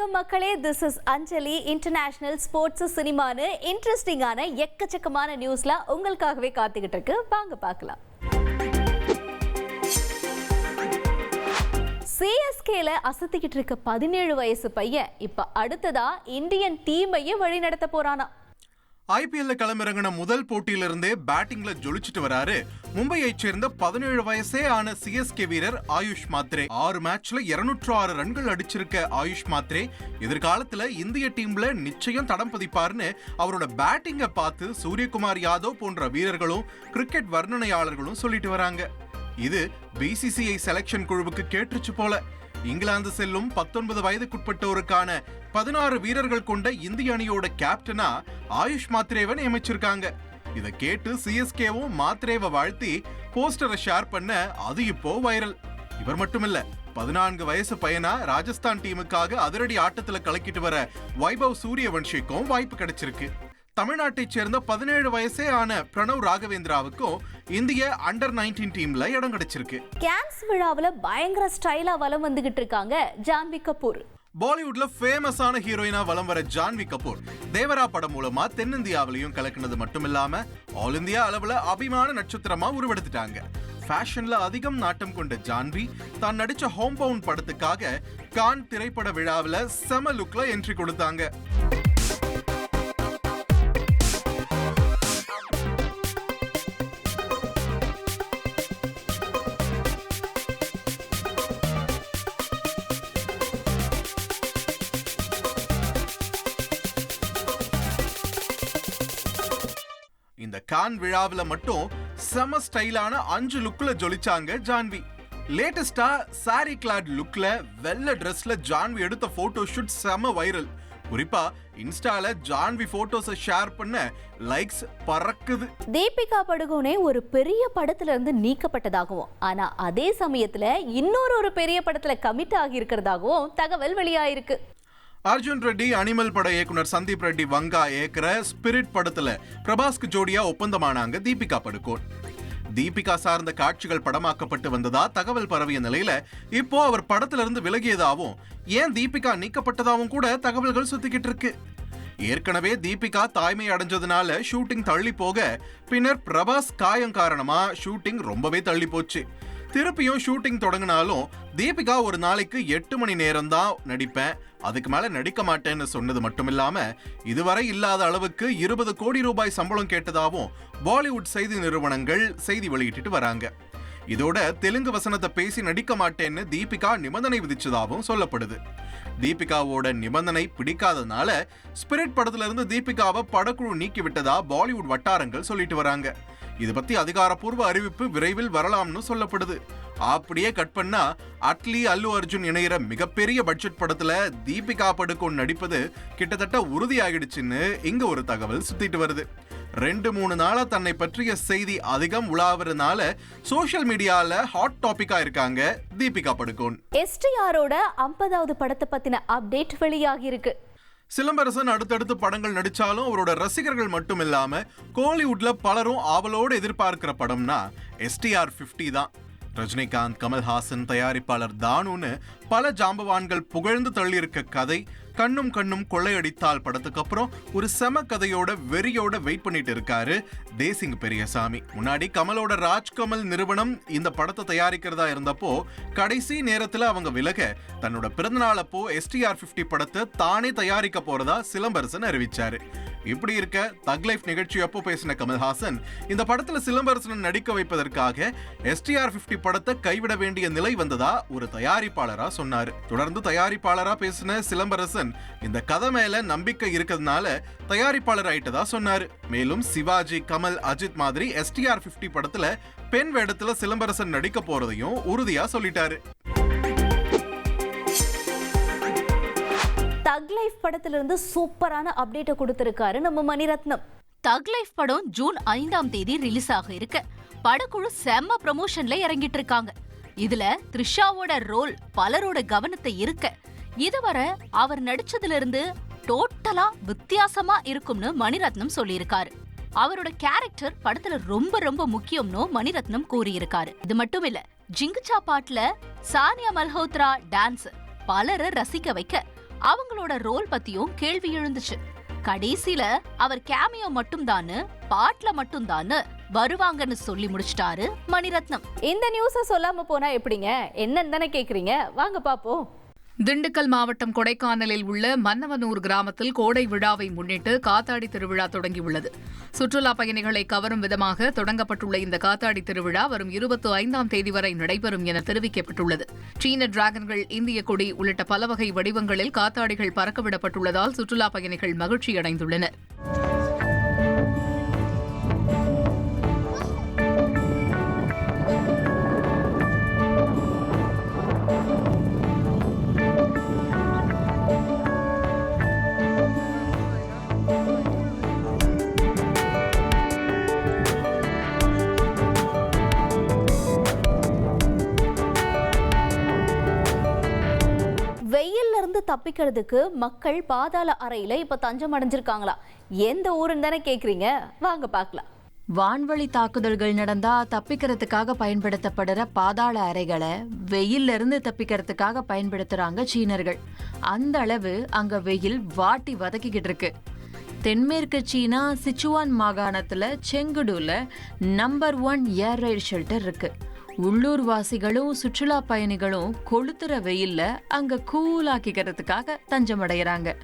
வணக்கம் மக்களே, this is Anjali. International sports சினிமான்னு இன்ட்ரெஸ்டிங்கான எக்கச்சக்கமான நியூஸ்ல உங்களுக்காகவே காத்துக்கிட்டு இருக்கு. வாங்க பார்க்கலாம். சிஎஸ்கேல அசத்திக்கிட்டு இருக்க 17 வயசு பையன் இப்ப அடுத்ததா இந்தியன் டீமையே வழி நடத்த போறானா. ஐபிஎல்ல களமிறங்கின முதல் போட்டியிலிருந்தே பேட்டிங்ல ஜொலிச்சிட்டு வராரு மும்பையை சேர்ந்த 17 வயசே ஆன சிஎஸ்கே வீரர் ஆயுஷ் மாத்ரே. 6 மேட்ச்ல 206 ரன்கள் அடிச்சிருக்க ஆயுஷ் மாத்ரே எதிர்காலத்துல இந்திய டீம்ல நிச்சயம் தடம் பதிப்பாருன்னு அவரோட பேட்டிங்கை பார்த்து சூரியகுமார் யாதவ் போன்ற வீரர்களும் கிரிக்கெட் வர்ணனையாளர்களும் சொல்லிட்டு வராங்க. இது பிசிசிஐ செலக்ஷன் குழுவுக்கு கேட்டுச்சு போல. இங்கிலாந்து செல்லும் 19 வயதுக்குட்பட்டோருக்கான 16 வீரர்கள் கொண்ட இந்திய அணியோட கேப்டனா ஆயுஷ் மாத்ரேவை நியமிச்சிருக்காங்க. இதை கேட்டு சிஎஸ்கேவும் மாத்ரேவை வாழ்த்தி போஸ்டரை ஷேர் பண்ண அது இப்போ வைரல். இவர் மட்டுமில்ல, 14 வயசு பையனா ராஜஸ்தான் டீமுக்காக அதிரடி ஆட்டத்துல கலக்கிட்டு வர வைபவ் சூரியவன்ஷிக்கும் வாய்ப்பு கிடைச்சிருக்கு. தமிழ்நாட்டை சேர்ந்த 17 வயசே ஆன பிரணவ் ராகவேந்திராவுக்கும் இந்திய அண்டர் 19 டீம்ல இடம் கிடைச்சிருக்கு. கேன்ஸ் விழாவுல பயங்கர ஸ்டைலா வலம் வந்துகிட்டு இருக்காங்க ஜான்வி கபூர். பாலிவுட்ல ஃபேமஸான ஹீரோயினா வலம் வர ஜான்வி கபூர் தேவரா படம் மூலமா தென்னிந்தியாவிலையும் கலக்கினது மட்டுமில்லாம ஆல் இந்தியா அளவுல அபிமான நட்சத்திரமா உருவெடுத்துட்டாங்க. ஃபேஷன்ல அதிகம் நாட்டம் கொண்ட ஜான்வி தான் நடிச்ச ஹோம் பவுண்ட் படத்துக்காக கான் திரைப்பட விழாவில செம லுக்ல என்ட்ரி கொடுத்தாங்க. இந்த கான் விழாவில மட்டும் செம ஸ்டைலான 5 லுக்ல ஜொலிச்சாங்க ஜான்வி. லேட்டஸ்டா சாரி கிளாட் லுக்ல வெள்ளை ட்ரெஸ்ல ஜான்வி எடுத்த போட்டோ ஷூட் செம வைரல். குறிப்பா இன்ஸ்டால ஜான்வி போட்டோஸை ஷேர் பண்ண லைக்ஸ் பறக்குது. தீபிகா படுகோனே ஒரு பெரிய படத்துல இருந்து நீக்கப்பட்டதாகவும், ஆனா அதே சமயத்துல இன்னொரு பெரிய படத்துல கமிட் ஆகி இருக்கிறதாகவும் தகவல் வெளியாயிருக்கு. அர்ஜுன் ரெட்டி அனிமல் பட இயக்குனர் சந்தீப் ரெட்டி வங்கா இயக்குற ஸ்பிரிட் படத்துல பிரபாஸ்க்கு ஜோடியா ஒப்பந்தமானாங்க தீபிகா படுகோன். தீபிகா சார்ந்த காட்சிகள் படமாக்கப்பட்டு வந்ததா தகவல் பரவிய நிலையில இப்போ அவர் படத்துல இருந்து விலகியதாவும், ஏன் தீபிகா நீக்கப்பட்டதாவும் கூட தகவல்கள் சுத்திக்கிட்டு இருக்கு. ஏற்கனவே தீபிகா தாய்மை அடைஞ்சதுனால ஷூட்டிங் தள்ளி போக, பின்னர் பிரபாஸ் காயம் காரணமா ஷூட்டிங் ரொம்பவே தள்ளி போச்சு. திருப்பியும் ஷூட்டிங் தொடங்கினாலும் தீபிகா ஒரு நாளைக்கு 8 மணி நேரம் தான் நடிப்பேன், அதுக்கு மேல நடிக்க மாட்டேன்னு சொன்னது மட்டுமில்லாம இதுவரை இல்லாத அளவுக்கு 20 கோடி ரூபாய் சம்பளம் கேட்டதாகவும் பாலிவுட் செய்தி நிறுவனங்கள் செய்தி வெளியிட்டு வராங்க. இதோட தெலுங்கு வசனத்தை பேசி நடிக்க மாட்டேன்னு தீபிகா நிபந்தனை விதிச்சதாகவும் சொல்லப்படுது. தீபிகாவோட நிபந்தனை பிடிக்காததுனால ஸ்பிரிட் படத்துல இருந்து தீபிகாவை படக்குழு நீக்கி விட்டதா பாலிவுட் வட்டாரங்கள் சொல்லிட்டு வராங்க. இது பத்தி அதிகாரப்பூர்வ அறிவிப்பு விரைவில் வரலாம்னு சொல்லப்படுது. அப்படியே கட் பண்ணா அட்லி அல்லு அர்ஜுன் இணைகிற மிகப்பெரிய பட்ஜெட் படத்துல தீபிகா படுகோன் நடிப்பது கிட்டத்தட்ட உறுதியாகிடுச்சுன்னு இங்க ஒரு தகவல் சுத்திட்டு வருது. 2-3 நாளா தன்னை பற்றிய செய்தி அதிகம் உலாவறனால சோஷியல் மீடியால ஹாட் டாபிக்கா இருக்காங்க தீபிகா படுகோன். எஸ்டிஆரோட 50வது படத்தை பத்தின அப்டேட் வெளியாகி இருக்கு. சிலம்பரசன் அடுத்தடுத்து படங்கள் நடிச்சாலும் அவரோட ரசிகர்கள் மட்டும் இல்லாம கோலிவுட்ல பலரும் ஆவலோடு எதிர்பார்க்கிற படம்னா STR 50 தான். ரஜினிகாந்த், கமல்ஹாசன், தயாரிப்பாளர் தானுன்னு பல ஜாம்பவான்கள் புகழ்ந்து தள்ளியிருக்க கதை கண்ணும் கண்ணும் கொள்ளையடித்தால் படத்துக்கு அப்புறம் ஒரு செம கதையோட வெறியோட வெயிட் பண்ணிட்டு இருக்காரு தேசிங் பெரியசாமி. முன்னாடி கமலோட ராஜ்கமல் நிறுவனம் இந்த படத்தை தயாரிக்கிறதா இருந்தப்போ கடைசி நேரத்துல அவங்க விலக தன்னோட பிறந்தநாள் அப்போ STR 50 படத்தை தானே தயாரிக்க போறதா சிலம்பரசன் அறிவிச்சாரு. இப்படி இருக்க தக் லைஃப் நிகழ்ச்சி அப்போ பேசின கமல்ஹாசன் இந்த படத்துல சிலம்பரசனை நடிக்க வைப்பதற்காக STR 50 படத்தை கைவிட வேண்டிய நிலை வந்ததா ஒரு தயாரிப்பாளரா சொன்னாரு. தொடர்ந்து தயாரிப்பாளரா பேசின சிலம்பரசன் இந்த கதை மேல நம்பிக்கை இருக்கிறதுனால தயாரிப்பாளர் ஆயிட்டதா சொன்னாரு. மேலும் சிவாஜி, கமல், அஜித் மாதிரி STR 50 படத்துல பெண் வேடத்துல சிலம்பரசன் நடிக்க போறதையும் உறுதியா சொல்லிட்டாரு. தக் லைஃப் படத்திலிருந்து சூப்பரான அப்டேட்டை கொடுத்திருக்காரு நம்ம மணிரத்னம். தக் லைஃப் படம் ஜூன் 5ஆம் தேதி ரிலீஸ் ஆக இருக்கு. படக்குழு செம்ம ப்ரமோஷன்ல இறங்கிட்டு இருக்காங்க. இதுல த்ரிஷாவோட ரோல் பலரோட கவனத்தை இருக்க, இதுவரை அவர் நடிச்சதுல இருந்து டோட்டலா வித்தியாசமா இருக்கும்னு மணிரத்னம் சொல்லியிருக்காரு. அவரோட கேரக்டர் படத்துல ரொம்ப ரொம்ப முக்கியம்னு மணிரத்னம் கூறியிருக்காரு. இது மட்டும் இல்ல, ஜிங்குச்சா பாட்டுல சானியா மல்ஹோத்ரா டான்ஸ் பலரை ரசிக்க வைக்க அவங்களோட ரோல் பத்தியும் கேள்வி எழுந்துச்சு. கடைசியில அவர் கேமியோ மட்டும்தான்னு, பாட்ல மட்டும்தான்னு வருவாங்கன்னு சொல்லி முடிச்சிட்டாரு மணிரத்னம். இந்த நியூஸ சொல்லாம போனா எப்படிங்க? என்னன்னு தானே கேக்குறீங்க, வாங்க பாப்போம். திண்டுக்கல் மாவட்டம் கொடைக்கானலில் உள்ள மன்னவனூர் கிராமத்தில் கோடை விழாவை முன்னிட்டு காத்தாடி திருவிழா தொடங்கியுள்ளது. சுற்றுலா பயணிகளை கவரும் விதமாக தொடங்கப்பட்டுள்ள இந்த காத்தாடி திருவிழா வரும் 25ஆம் தேதி வரை நடைபெறும் என தெரிவிக்கப்பட்டுள்ளது. சீன டிராகன்கள், இந்திய கொடி உள்ளிட்ட பல வகை வடிவங்களில் காத்தாடிகள் பறக்கவிடப்பட்டுள்ளதால் சுற்றுலா பயணிகள் மகிழ்ச்சியடைந்துள்ளனர். வெயில்ல இருந்து தப்பிக்கிறதுக்கு மக்கள் பாதாள அறையில இப்ப தஞ்சம் அடைஞ்சிருக்காங்களா? எந்த ஊருன்னு தானே கேக்குறீங்க, வாங்க பார்க்கலாம். வான்வழி தாக்குதல்கள் நடந்தா தப்பிக்கிறதுக்காக பயன்படுத்தப்படுற பாதாள அறைகளை வெயில்ல இருந்து தப்பிக்கிறதுக்காக பயன்படுத்துறாங்க சீனர்கள். அந்த அளவு அங்க வெயில் வாட்டி வதக்கிக்கிட்டு இருக்கு. தென்மேற்கு சீனா சிச்சுவான் மாகாணத்துல செங்குடுல நம்பர் 1 ஏர் ரைட் ஷெல்டர் இருக்கு. உள்ளூர் வாசிகளும் சுற்றுலா பயணிகளும் கொளுத்துற வெயில்ல அங்க கூலாக்கிக்கிறதுக்காக தஞ்சமடைகிறாங்க.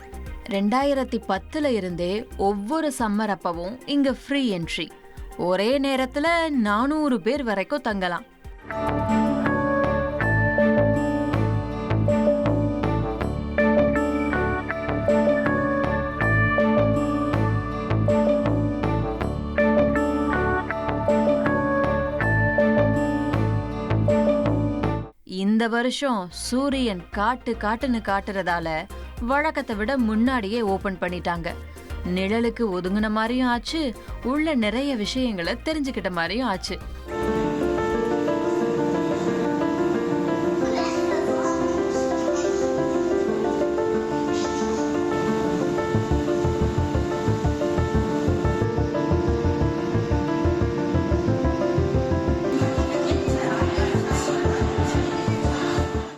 2010 இருந்தே ஒவ்வொரு சம்மர் அப்பவும் இங்க ஃப்ரீ என்ட்ரி. ஒரே நேரத்துல 400 பேர் வரைக்கும் தங்கலாம். இந்த வருஷம் சூரியன் காட்டுன்னு காட்டுறதால வழக்கத்தை விட முன்னாடியே ஓபன் பண்ணிட்டாங்க. நிழலுக்கு ஒதுங்கின மாதிரியும் ஆச்சு, உள்ள நிறைய விஷயங்களை தெரிஞ்சுக்கிட்ட மாதிரியும் ஆச்சு.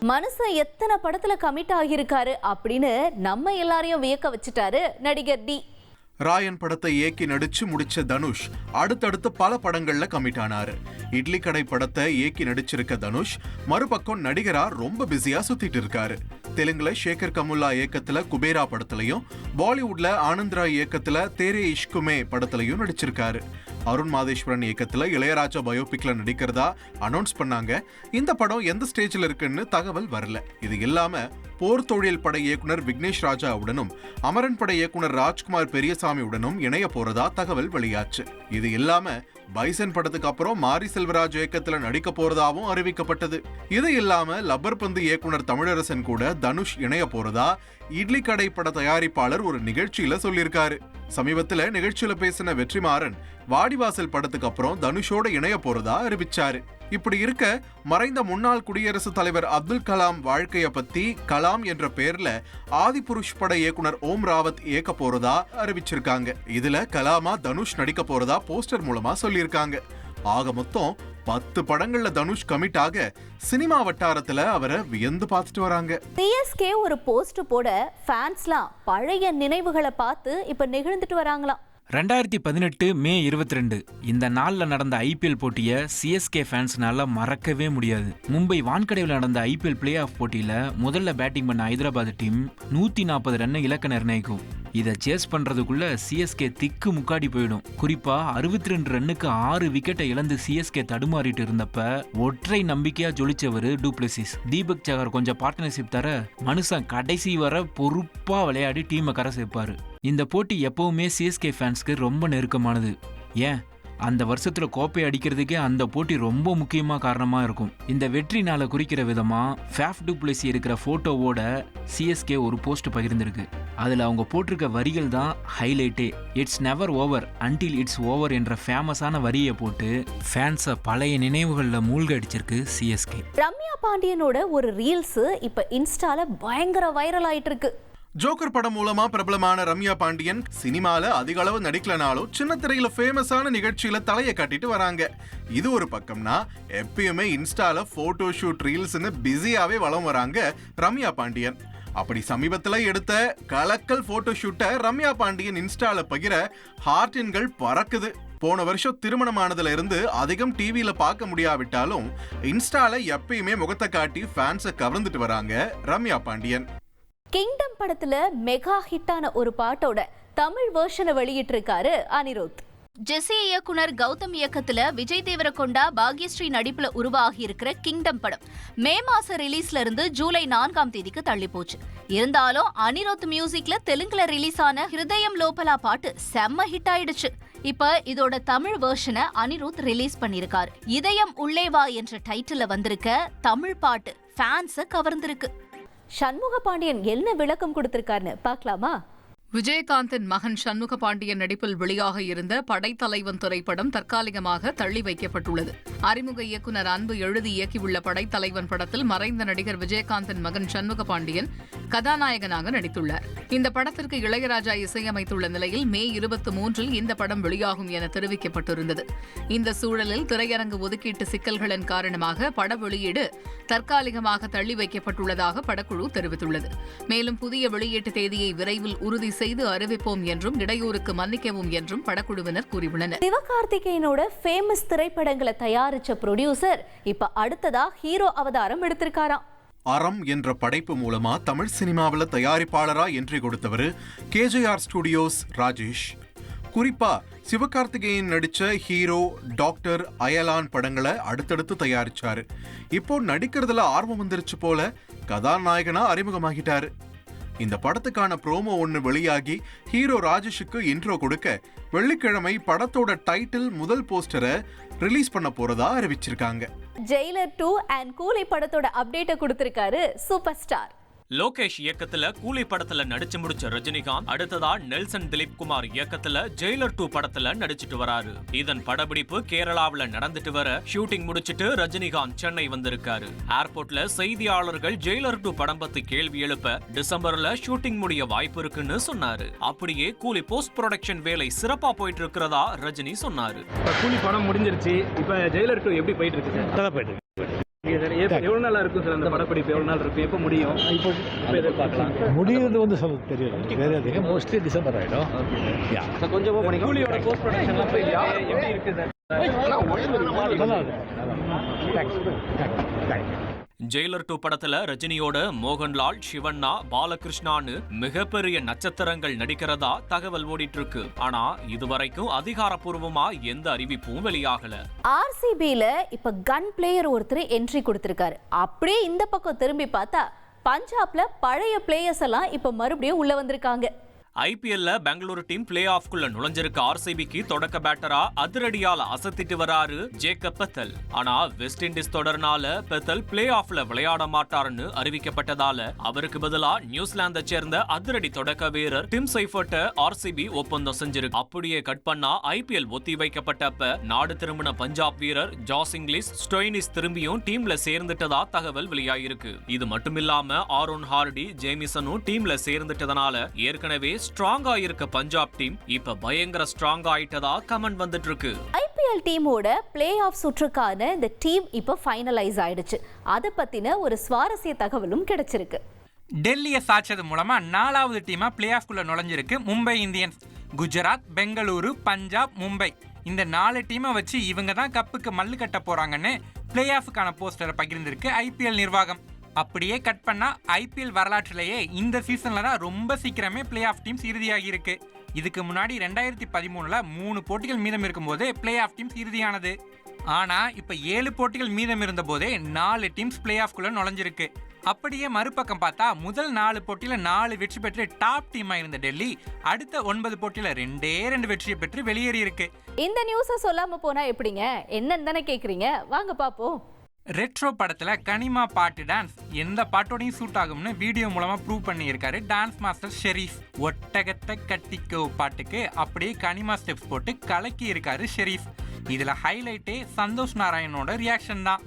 மனுஷன் எத்தனை படத்துல கமிட் ஆகியிருக்காரு அப்படின்னு நம்ம எல்லாரையும் வியக்க வச்சுட்டாரு நடிகர் டி. ராயன் படத்தை இயக்கி நடிச்சு முடிச்ச தனுஷ் அடுத்தடுத்து பல படங்கள்ல கமிட் ஆனாரு. இட்லி கடை படத்தை இயக்கி நடிச்சிருக்க தனுஷ் மறுபக்கம் நடிகரா ரொம்ப பிஸியா சுத்திட்டு இருக்காரு. தெலுங்குல சேகர் கமுல்லா இயக்கத்துல குபேரா படத்திலையும், பாலிவுட்ல ஆனந்த்ரா இயக்கத்துல தேரே இஷ்குமே படத்திலையும் நடிச்சிருக்காரு. அருண் மாதேஸ்வரன் இயக்கத்துல இளையராஜா பயோபிக்ல நடிக்கிறதா அனௌன்ஸ் பண்ணாங்க. இந்த படம் எந்த ஸ்டேஜ்ல இருக்குன்னு தகவல் வரல. இது இல்லாம போர் தொழில் பட இயக்குனர் விக்னேஷ் ராஜாவுடனும் அமரன் பட இயக்குனர் ராஜ்குமார் பெரியசாமியுடனும் இணைய போறதா தகவல் வெளியாச்சு. இது இல்லாம பைசன் படத்துக்கு அப்புறம் மாரி செல்வராஜ் இயக்கத்துல நடிக்க போறதாவும் அறிவிக்கப்பட்டது. இது இல்லாம லப்பர் பந்து இயக்குனர் தமிழரசன் கூட தனுஷ் இணைய போறதா இட்லி கடை பட தயாரிப்பாளர் ஒரு நிகழ்ச்சியில சொல்லியிருக்காரு. சமீபத்துல நிகழ்ச்சியில பேசின வெற்றிமாறன் வாடிவாசல் படத்துக்கு அப்புறம் தனுஷோட இணைய போறதா அறிவிச்சாரு. இப்படி இருக்க மறைந்த முன்னாள் குடியரசுத் தலைவர் அப்துல் கலாம் வாழ்க்கைய பத்தி கலாம் என்ற பெயர்ல ஆதிபுருஷ் பட இயக்குனர் ஓம் ராவத் இயக்க போறதா அறிவிச்சிருக்காங்க. இதுல கலாமா தனுஷ் நடிக்க போறதா போஸ்டர் மூலமா சொல்லியிருக்காங்க. ஆக மொத்தம் 10 படங்கள்ல தனுஷ் கமிட் ஆக சினிமா வட்டாரத்துல அவரை வியந்து பார்த்துட்டு வராங்க. சிஎஸ்கே ஒரு போஸ்ட் போட ஃபேன்ஸ்லாம் பழைய நினைவுகளை பார்த்து இப்ப நிகழ்ந்துட்டு வராங்களாம். 2018 மே 22 இந்த நாளில் நடந்த ஐபிஎல் போட்டியை சிஎஸ்கே ஃபேன்ஸ்னால மறக்கவே முடியாது. மும்பை வான்கடையில் நடந்த ஐபிஎல் பிளே ஆஃப் போட்டியில் முதல்ல பேட்டிங் பண்ண ஹைதராபாத் டீம் 140 ரன் இலக்க நிர்ணயிக்கும். இதை சேஸ் பண்றதுக்குள்ள சிஎஸ்கே திக்கு முக்காடி போயிடும். குறிப்பா 62 ரன்னுக்கு 6 விக்கெட்டை இழந்து சிஎஸ்கே தடுமாறிட்டு இருந்தப்ப ஒற்றை நம்பிக்கையா ஜொலிச்சவர் டூப்ளசிஸ். தீபக் சகர் கொஞ்சம் பார்ட்னர்ஷிப் தர மனுஷன் கடைசி வர பொறுப்பா விளையாடி டீமை கரை சேர்ப்பாரு. இந்த போட்டி எப்பவுமே சிஎஸ்கே ஃபேன்ஸ்க்கு ரொம்ப நெருக்கமானது. ஏன், அந்த வருஷத்துல கோப்பை அடிக்கிறதுக்கே அந்த போட்டி ரொம்ப முக்கியமா காரணமா இருக்கும். இந்த வெற்றி நாளை குறிக்கிற விதமா ஃபேஃப் டூப்ளசி இருக்கிற போட்டோவோட சிஎஸ்கே ஒரு போஸ்ட் பகிர்ந்திருக்கு. அதுல அவங்க போட்டிருக்க வரிகள் தான் ஹைலைட்டே. It's never over until it's over என்ற ஃபேமஸான வரியை போட்டு ஃபேன்ஸை பழைய நினைவுகள்ல மூழ்க அடிச்சிருக்கு சிஎஸ்கே. ரம்யா பாண்டியனோட ஒரு ரீல்ஸ் இப்ப இன்ஸ்டால பயங்கர வைரல் ஆயிட்டு இருக்கு. ஜோக்கர் படம் மூலமா பிரபலமான ரம்யா பாண்டியன் சினிமால அதிக அளவு நடிக்கலனாலும் சின்ன திரையில ஃபேமஸான நிகழ்ச்சியில தலையை காட்டிட்டு வராங்க. இது ஒரு பக்கம்னா எப்பயுமே இன்ஸ்டால போட்டோ ஷூட் ரீல்ஸ்னு பிஸியாவே வலம் வராங்க ரம்யா பாண்டியன். அப்படி சமீபத்துல எடுத்த கலக்கல் போட்டோ ஷூட்டை ரம்யா பாண்டியன் இன்ஸ்டால பகிர ஹார்டின்கள் பறக்குது. போன வருஷம் திருமணமானதுல இருந்து அதிகம் டிவியில பார்க்க முடியாவிட்டாலும் இன்ஸ்டால எப்பயுமே முகத்தை காட்டி ஃபேன்ஸை கவர்ந்துட்டு வராங்க ரம்யா பாண்டியன். கிங்டம் படத்துல மெகா ஹிட்டான ஒரு பாட்டோட தமிழ் வெர்ஷனை வெளியிட்டிருக்காரு அனிருத். ஜெஸ்ஸி இயக்குனர் கௌதம் இயக்கத்துல விஜய் தேவரகொண்டா பாக்யஸ்ரீ நடிப்புல உருவாகி இருக்கிற கிங்டம் படம் மே மாச ரிலீஸ்ல இருந்து ஜூலை 4ஆம் தேதிக்கு தள்ளி போச்சு. இருந்தாலும் அனிருத் மியூசிக்ல தெலுங்குல ரிலீஸ் ஆன ஹிருதயம் லோபலா பாட்டு செம்ம ஹிட் ஆயிடுச்சு. இப்ப இதோட தமிழ் வெர்ஷனை அனிருத் ரிலீஸ் பண்ணிருக்காரு. இதயம் உள்ளேவா என்ற டைட்டில்ல வந்திருக்க தமிழ் பாட்டு ஃபேன்ஸ கவர்ந்திருக்கு. சண்முக பாண்டியன் என்ன விளக்கம் கொடுத்திருக்காருன்னு பார்க்கலாமா? விஜயகாந்தின் மகன் சண்முக பாண்டியன் நடிப்பில் வெளியாக இருந்த படைத்தலைவன் திரைப்படம் தற்காலிகமாக தள்ளி வைக்கப்பட்டுள்ளது. அறிமுக இயக்குனர் அன்பு எழுதி இயக்கியுள்ள படைத்தலைவன் படத்தில் மறைந்த நடிகர் விஜயகாந்தின் மகன் சண்முக பாண்டியன் கதாநாயகனாக நடித்துள்ளார். இந்த படத்திற்கு இளையராஜா இசையமைத்துள்ள நிலையில் மே 23 இந்த படம் வெளியாகும் என தெரிவிக்கப்பட்டிருந்தது. இந்த சூழலில் திரையரங்கு ஒதுக்கீட்டு சிக்கல்களின் காரணமாக பட வெளியீடு தற்காலிகமாக தள்ளி வைக்கப்பட்டுள்ளதாக படக்குழு தெரிவித்துள்ளது. மேலும் புதிய வெளியீட்டு தேதியை விரைவில் உறுதி செய்து அறிவிப்போம் என்றும் இடையூறுக்கு மன்னிக்கவும் என்றும் படக்குழுவினர் கூறியுள்ளனர். சிவகார்த்திகேயனோட ஃபேமஸ் திரைப்படங்களை தயாரிச்ச ப்ரொடியூசர் இப்ப அடுத்ததா ஹீரோ அவதாரம் எடுத்திருக்காராம். அறம் என்ற படைப்பு மூலமா தமிழ் சினிமாவில் தயாரிப்பாளரா என்ட்ரி கொடுத்தவர் KJR ஸ்டுடியோஸ் ராஜேஷ். குறிப்பா சிவகார்த்திகேயன் நடிச்ச ஹீரோ, டாக்டர், அயலான் படங்களை அடுத்தடுத்து தயாரிச்சாரு. இப்போ நடிக்கிறதுல ஆர்வம் வந்துருச்சு போல கதாநாயகனா அறிமுகமாகிட்டாரு. இந்த படத்துக்கான ப்ரோமோ ஒன்று வெளியாகி ஹீரோ ராஜேஷுக்கு இன்ட்ரோ கொடுக்க வெள்ளிக்கிழமை படத்தோட டைட்டில் முதல் போஸ்டரை ரிலீஸ் பண்ண போறதா அறிவிச்சிருக்காங்க. ஜெயிலர் 2 அண்ட் கூலி படத்தோட அப்டேட்டை கொடுத்திருக்காரு சூப்பர் ஸ்டார். லோகேஷ் இயக்கத்துல கூலி படத்துல நடிச்சு முடிச்ச ரஜினிகாந்த் அடுத்ததா நெல்சன் திலீப் குமார் இயக்கத்துல ஜெயிலர் 2 படத்துல நடிச்சிட்டு வராரு. இதன் படப்பிடிப்பு கேரளாவுல நடந்துட்டு வர ஷூட்டிங் முடிச்சிட்டு ரஜினிகாந்த் சென்னை வந்திருக்காரு. ஏர்போர்ட்ல செய்தியாளர்கள் ஜெயிலர் 2 படம் பத்தி கேள்வி எழுப்ப டிசம்பர்ல ஷூட்டிங் முடிய வாய்ப்பு இருக்குன்னு சொன்னாரு. அப்படியே கூலி போஸ்ட் ப்ரொடக்ஷன் வேலை சிறப்பா போயிட்டு இருக்கிறதா ரஜினி சொன்னாரு. கூலி படம் முடிஞ்சிருச்சு, இப்ப ஜெயிலர் 2 எப்படி போயிட்டு இருக்கு சார்? எவ்வளவு நாளா இருக்கும் சார் அந்த படப்பிடிப்பு? எவ்வளவு நாள் இருக்கு? எப்போ முடியும்? இப்போ எதிர்பார்க்கலாம். முடியுது வந்து சொல்ல தெரியல, வேற மோஸ்ட்லி டிசம்பர் ஆயிடும். கொஞ்சம் கூலியோட போஸ்ட் ப்ரொடக்ஷன்லாம் எப்படி இருக்கு சார்? ஜெயிலர் 2 படத்துல ரஜினியோட மோகன்லால், சிவண்ணா, பாலகிருஷ்ணான்னு மிகப்பெரிய நட்சத்திரங்கள் நடிக்கிறதா தகவல் ஓடிட்டு இருக்கு. ஆனா இதுவரைக்கும் அதிகாரப்பூர்வமா எந்த அறிவிப்பும் வெளியாகல. RCBல இப்ப கன் பிளேயர் ஒருத்தர் என்ட்ரி கொடுத்திருக்காரு. அப்படியே இந்த பக்கம் திரும்பி பார்த்தா பஞ்சாப்ல பழைய பிளேயர்ஸ் எல்லாம் இப்ப மறுபடியும் உள்ள வந்திருக்காங்க. IPLல பெங்களூரு டீம் பிளே ஆஃப்குள்ள நுழைஞ்சிருக்க RCBக்கு தொடக்க பேட்டரா அதிரடியால அசத்திட்டு வராரு ஜேக்கப் பெத்தல். ஆனா வெஸ்ட் இண்டீஸ் தொடர்னால பெத்தல் பிளே ஆஃப்ல விளையாட மாட்டாருன்னு அறிவிக்கப்பட்டதால அவருக்கு பதிலா நியூசிலாந்தை சேர்ந்த அதிரடி தொடக்க வீரர் டிம் சைஃபர்ட்ட RCB ஒப்பந்தம் செஞ்சிருக்கு. அப்படியே கட் பண்ணா IPL ஒத்தி வைக்கப்பட்டப்ப நாடு திரும்பின பஞ்சாப் வீரர் ஜாஸ் இங்கிலீஷ் ஸ்டோயினிஸ் திரும்பியும் டீம்ல சேர்ந்துட்டதா தகவல் வெளியாயிருக்கு. இது மட்டுமில்லாம ஆரோன் ஹார்டி, ஜேமிசனும் டீம்ல சேர்ந்துட்டதனால ஏற்கனவே ஸ்ட்ராங்கா இருக்க பஞ்சாப் டீம் இப்ப பயங்கர ஸ்ட்ராங்கா ஆயிட்டதா கமெண்ட் வந்துட்டு இருக்கு. IPL டீமோட பிளே ஆஃப் சுற்றுக்கான இந்த டீம் இப்ப ஃபைனலைஸ் ஆயிடுச்சு. அத பத்தின ஒரு சுவாரஸ்ய தகவலும் கிடைச்சிருக்கு. டெல்லியை சாச்சது மூலமா 4வது டீமா பிளே ஆஃப்குள்ள நுழைஞ்சிருக்கு மும்பை இந்தியன்ஸ். குஜராத், பெங்களூரு, பஞ்சாப், மும்பை இந்த 4 டீமை வச்சு இவங்க தான் கப்புக்கு மல்லு கட்ட போறாங்கன்னு பிளே ஆஃபுக்கான போஸ்டரை பகிர்ந்திருக்கு IPL நிர்வாகம். அப்படியே கட் பண்ணா IPL வரலாற்றிலேயே இந்த சீசன்ல தான் ரொம்ப சீக்கிரமே பிளே ஆஃப் டீம்ஸ் இறுதியாகி இருக்கு. இதுக்கு முன்னாடி 2013ல 3 போட்டிகள் மீதம் இருக்கும்போது பிளே ஆஃப் டீம்ஸ் இறுதியானது. ஆனா இப்ப 7 போட்டிகள் மீதம் இருந்த போதே 4 டீம்ஸ் பிளே ஆஃப்குள்ள நுழைஞ்சிருக்கு. அப்படியே மறுபக்கம் பார்த்தா முதல் 4 போட்டியில 4 வெற்றி பெற்று டாப் டீமா இருந்த டெல்லி அடுத்த 9 போட்டியில 2 வெற்றியை பெற்று வெளியேறி இருக்கு. இந்த நியூஸை சொல்லாம போனா எப்படிங்க? என்னன்னு தானே கேக்குறீங்க, வாங்க பாப்போம். ரெட்ரோ படத்துல கனிமா பாட்டு டான்ஸ் எந்த பாட்டோடையும் சூட் ஆகும்னு வீடியோ மூலமா ப்ரூவ் பண்ணியிருக்காரு டான்ஸ் மாஸ்டர் ஷெரீஃப். ஒட்டகத்தை கட்டிக்கோ பாட்டுக்கு அப்படியே கனிமா ஸ்டெப்ஸ் போட்டு கலக்கி இருக்காரு ஷெரீஃப். இதுல ஹைலைட்டே சந்தோஷ் நாராயணோட ரியாக்ஷன் தான்.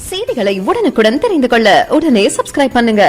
செய்திகளை உடனுக்குடன் தெரிந்து கொள்ள உடனே சப்ஸ்கிரைப் பண்ணுங்க.